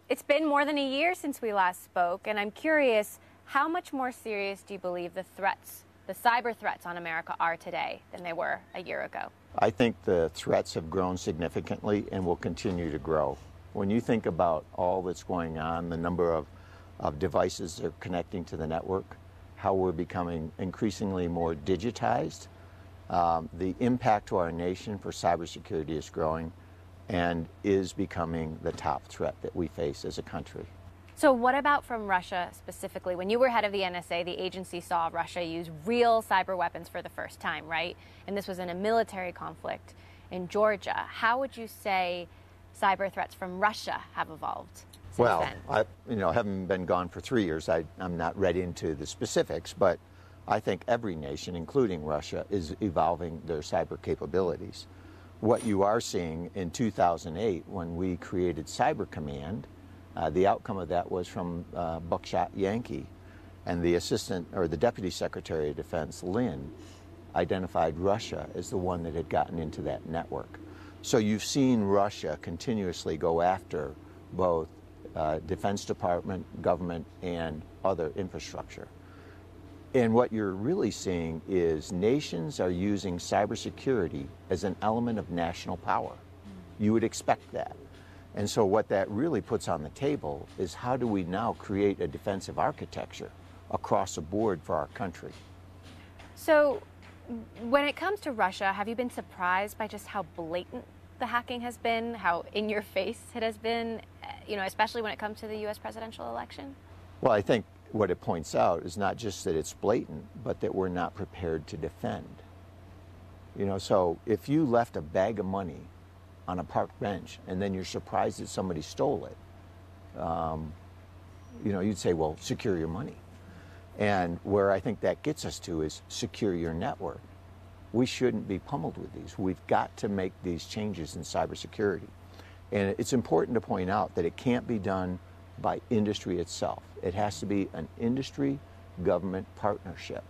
It's been more than a year since we last spoke, and I'm curious, how much more serious do you believe the threats, the cyber threats on America are today than they were a year ago? I think the threats have grown significantly and will continue to grow. When you think about all that's going on, the number of devices that are connecting to the network, how we're becoming increasingly more digitized, the impact to our nation for cybersecurity is growing and is becoming the top threat that we face as a country. So what about from Russia specifically? When you were head of the NSA, the agency saw Russia use real cyber weapons for the first time, right? And this was in a military conflict in Georgia. How would you say cyber threats from Russia have evolved since then? I having been gone for 3 years, I'm not read into the specifics, but I think every nation, including Russia, is evolving their cyber capabilities. What you are seeing in 2008, when we created Cyber Command, the outcome of that was from Buckshot Yankee, and the Deputy Secretary of Defense, Lynn, identified Russia as the one that had gotten into that network. So you've seen Russia continuously go after both Defense Department, government, and other infrastructure. And what you're really seeing is nations are using cybersecurity as an element of national power. You would expect that. And so what that really puts on the table is how do we now create a defensive architecture across the board for our country? So when it comes to Russia, have you been surprised by just how blatant the hacking has been, how in your face it has been, especially when it comes to the U.S. presidential election? Well, I think what it points out is not just that it's blatant, but that we're not prepared to defend. So if you left a bag of money on a park bench and then you're surprised that somebody stole it, you'd say, well, secure your money. And where I think that gets us to is secure your network. We shouldn't be pummeled with these. We've got to make these changes in cybersecurity. And it's important to point out that it can't be done by industry itself. It has to be an industry-government partnership.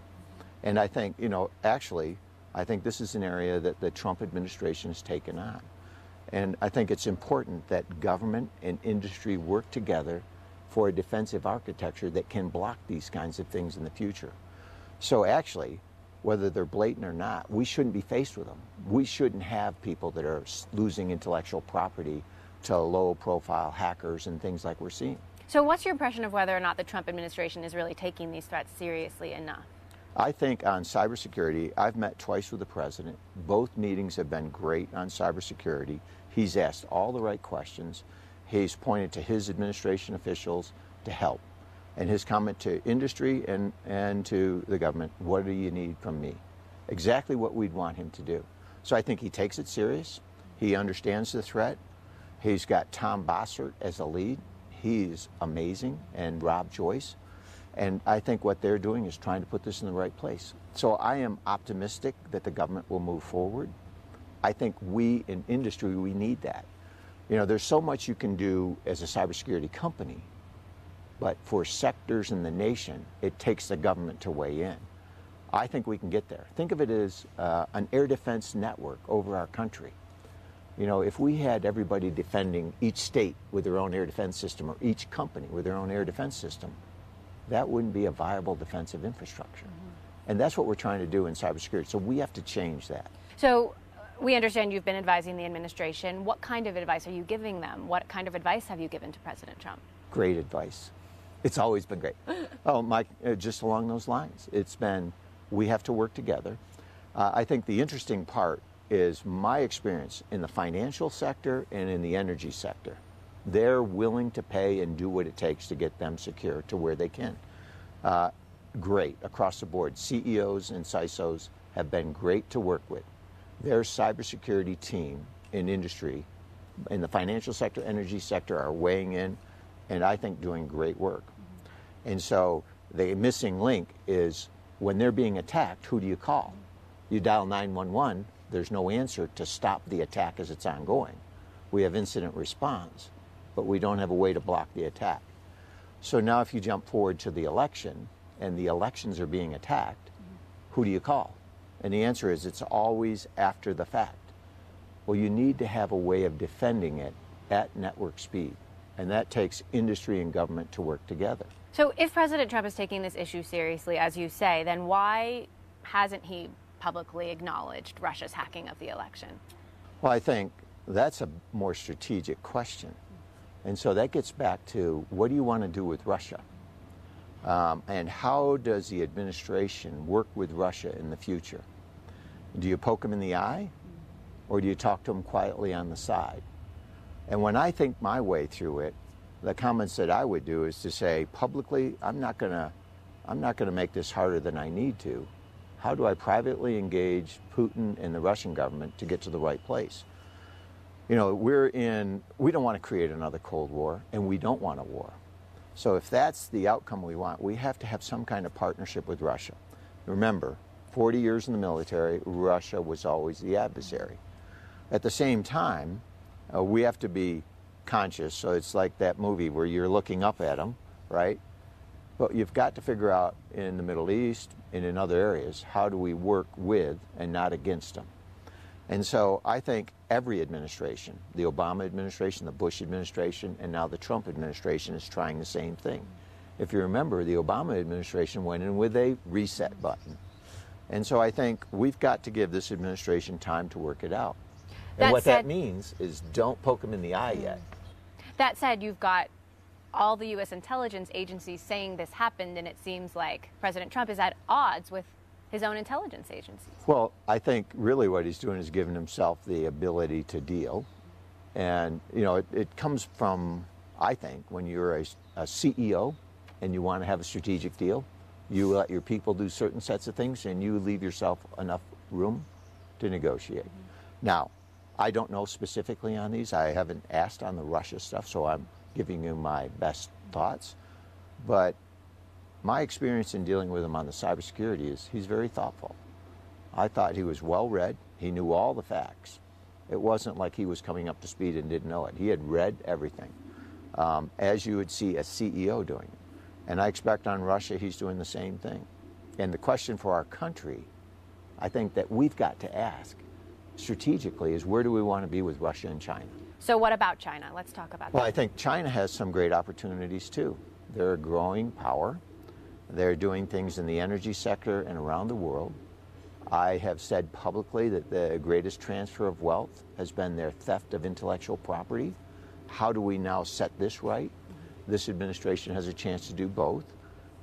And I think, I think this is an area that the Trump administration has taken on. And I think it's important that government and industry work together for a defensive architecture that can block these kinds of things in the future. So actually, whether they're blatant or not, we shouldn't be faced with them. We shouldn't have people that are losing intellectual property to low-profile hackers and things like we're seeing. So what's your impression of whether or not the Trump administration is really taking these threats seriously enough? I think on cybersecurity, I've met twice with the president. Both meetings have been great on cybersecurity. He's asked all the right questions. He's pointed to his administration officials to help. And his comment to industry and to the government, what do you need from me? Exactly what we'd want him to do. So I think he takes it serious. He understands the threat. He's got Tom Bossert as a lead. He's amazing, and Rob Joyce. And I think what they're doing is trying to put this in the right place. So I am optimistic that the government will move forward. I think we in industry, we need that. There's so much you can do as a cybersecurity company, but for sectors in the nation, it takes the government to weigh in. I think we can get there. Think of it as an air defense network over our country. If we had everybody defending each state with their own air defense system or each company with their own air defense system, that wouldn't be a viable defensive infrastructure. Mm-hmm. And that's what we're trying to do in cybersecurity. So we have to change that. So we understand you've been advising the administration. What kind of advice are you giving them? What kind of advice have you given to President Trump? Great advice. It's always been great. Mike, just along those lines. It's been, we have to work together. I think the interesting part is my experience in the financial sector and in the energy sector. They're willing to pay and do what it takes to get them secure to where they can. Great, across the board. CEOs and CISOs have been great to work with. Their cybersecurity team in industry, in the financial sector, energy sector, are weighing in and I think doing great work. Mm-hmm. And so the missing link is when they're being attacked, who do you call? You dial 911, there's no answer to stop the attack as it's ongoing. We have incident response, but we don't have a way to block the attack. So now if you jump forward to the election and the elections are being attacked, who do you call? And the answer is it's always after the fact. Well, you need to have a way of defending it at network speed. And that takes industry and government to work together. So if President Trump is taking this issue seriously, as you say, then why hasn't he publicly acknowledged Russia's hacking of the election? Well, I think that's a more strategic question. And so that gets back to, what do you want to do with Russia? And how does the administration work with Russia in the future? Do you poke them in the eye, or do you talk to them quietly on the side? And when I think my way through it, the comments that I would do is to say publicly, I'm not going to make this harder than I need to. How do I privately engage Putin and the Russian government to get to the right place? You know, we don't want to create another Cold War, and we don't want a war. So if that's the outcome we want, we have to have some kind of partnership with Russia. Remember, 40 years in the military, Russia was always the adversary. At the same time, we have to be conscious. So it's like that movie where you're looking up at them, right? But you've got to figure out in the Middle East and in other areas, how do we work with and not against them? And so I think every administration, the Obama administration, the Bush administration, and now the Trump administration is trying the same thing. If you remember, the Obama administration went in with a reset button. And so I think we've got to give this administration time to work it out. And what that means is don't poke them in the eye yet. That said, you've got all the U.S. intelligence agencies saying this happened, and it seems like President Trump is at odds with his own intelligence agencies. Well, I think really what he's doing is giving himself the ability to deal. And, you know, it comes from, I think, when you're a CEO and you want to have a strategic deal, you let your people do certain sets of things and you leave yourself enough room to negotiate. Now, I don't know specifically on these. I haven't asked on the Russia stuff, so I'm giving you my best thoughts. But my experience in dealing with him on the cybersecurity is he's very thoughtful. I thought he was well-read. He knew all the facts. It wasn't like he was coming up to speed and didn't know it. He had read everything, as you would see a CEO doing it. And I expect on Russia he's doing the same thing. And the question for our country, I think that we've got to ask strategically, is where do we want to be with Russia and China? So what about China? Let's talk about that. Well, I think China has some great opportunities too. They're a growing power. They're doing things in the energy sector and around the world. I have said publicly that the greatest transfer of wealth has been their theft of intellectual property. How do we now set this right? This administration has a chance to do both.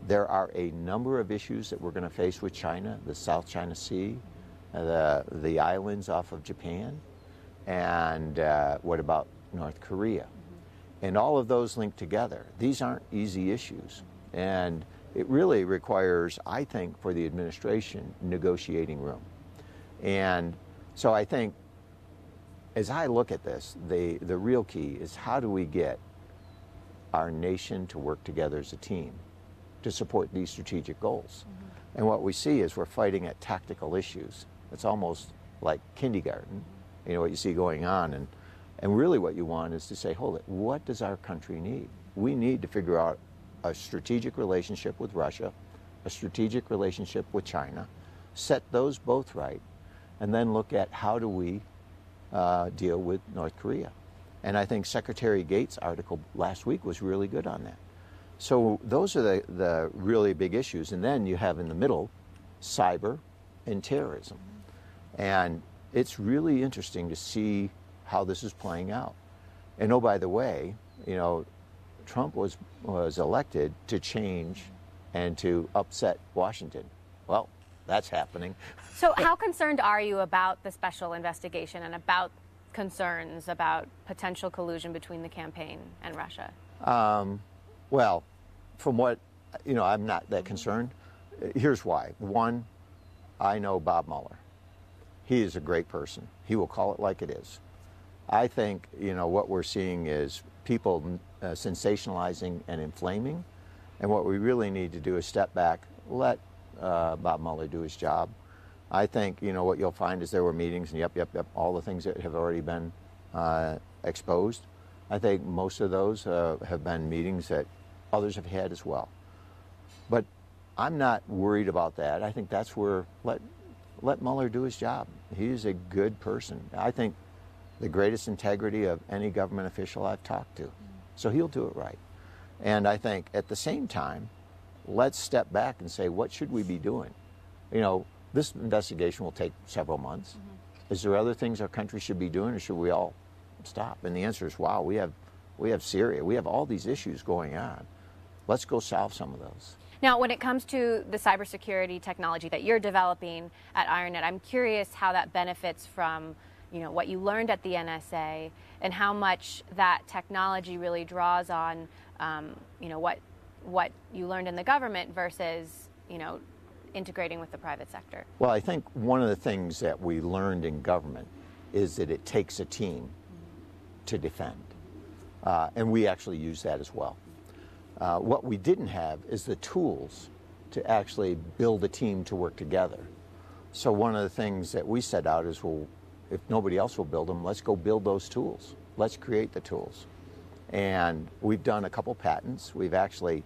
There are a number of issues that we're going to face with China, the South China Sea, the islands off of Japan, and what about North Korea? And all of those linked together. These aren't easy issues. And it really requires, I think, for the administration, negotiating room. And so I think, as I look at this, the real key is how do we get our nation to work together as a team to support these strategic goals? And what we see is we're fighting at tactical issues. It's almost like kindergarten, you know, what you see going on. And really what you want is to say, hold it, what does our country need? We need to figure out a strategic relationship with Russia, a strategic relationship with China, set those both right, and then look at how do we deal with North Korea. And I think Secretary Gates' article last week was really good on that. So those are the really big issues. And then you have in the middle cyber and terrorism. And it's really interesting to see how this is playing out. And oh, by the way, you know, Trump was elected to change and to upset Washington. Well, that's happening. So how concerned are you about the special investigation and about concerns about potential collusion between the campaign and Russia? Well, from what, you know, I'm not that concerned. Here's why. One, I know Bob Mueller. He is a great person. He will call it like it is. I think, you know, what we're seeing is people sensationalizing and inflaming. And what we really need to do is step back, let Bob Mueller do his job. I think, you know, what you'll find is there were meetings, and yep, all the things that have already been exposed. I think most of those have been meetings that others have had as well. But I'm not worried about that. I think that's where, let Mueller do his job. He's a good person. I think the greatest integrity of any government official I've talked to. So he'll do it right. And I think at the same time, let's step back and say, what should we be doing? You know, this investigation will take several months. Mm-hmm. Is there other things our country should be doing, or should we all stop? And the answer is, wow, we have Syria. We have all these issues going on. Let's go solve some of those. Now, when it comes to the cybersecurity technology that you're developing at IronNet, I'm curious how that benefits from, you know, what you learned at the NSA and how much that technology really draws on, you know, what you learned in the government versus, you know, integrating with the private sector. Well, I think one of the things that we learned in government is that it takes a team to defend. And we actually use that as well. What we didn't have is the tools to actually build a team to work together. So one of the things that we set out is, well, if nobody else will build them, let's go build those tools. Let's create the tools. And we've done a couple patents. We've actually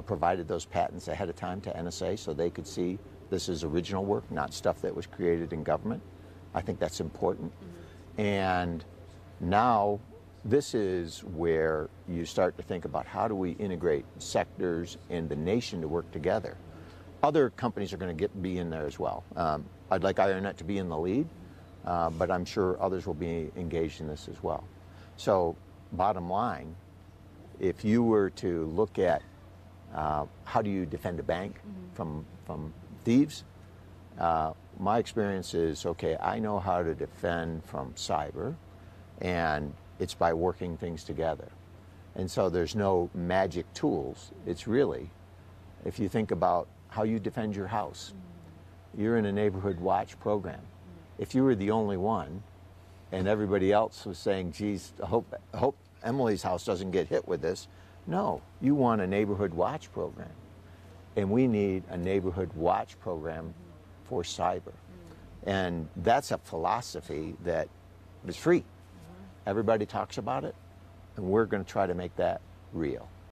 provided those patents ahead of time to NSA so they could see this is original work, not stuff that was created in government. I think that's important. Mm-hmm. And now this is where you start to think about how do we integrate sectors and the nation to work together. Other companies are going to be in there as well. I'd like IronNet to be in the lead, but I'm sure others will be engaged in this as well. So bottom line, if you were to look at how do you defend a bank from thieves, my experience is, okay, I know how to defend from cyber, and it's by working things together. And so there's no magic tools. It's really, if you think about how you defend your house, you're in a neighborhood watch program. If you were the only one and everybody else was saying, geez, I hope Emily's house doesn't get hit with this. No, you want a neighborhood watch program. And we need a neighborhood watch program for cyber. And that's a philosophy that is free. Everybody talks about it, and we're going to try to make that real.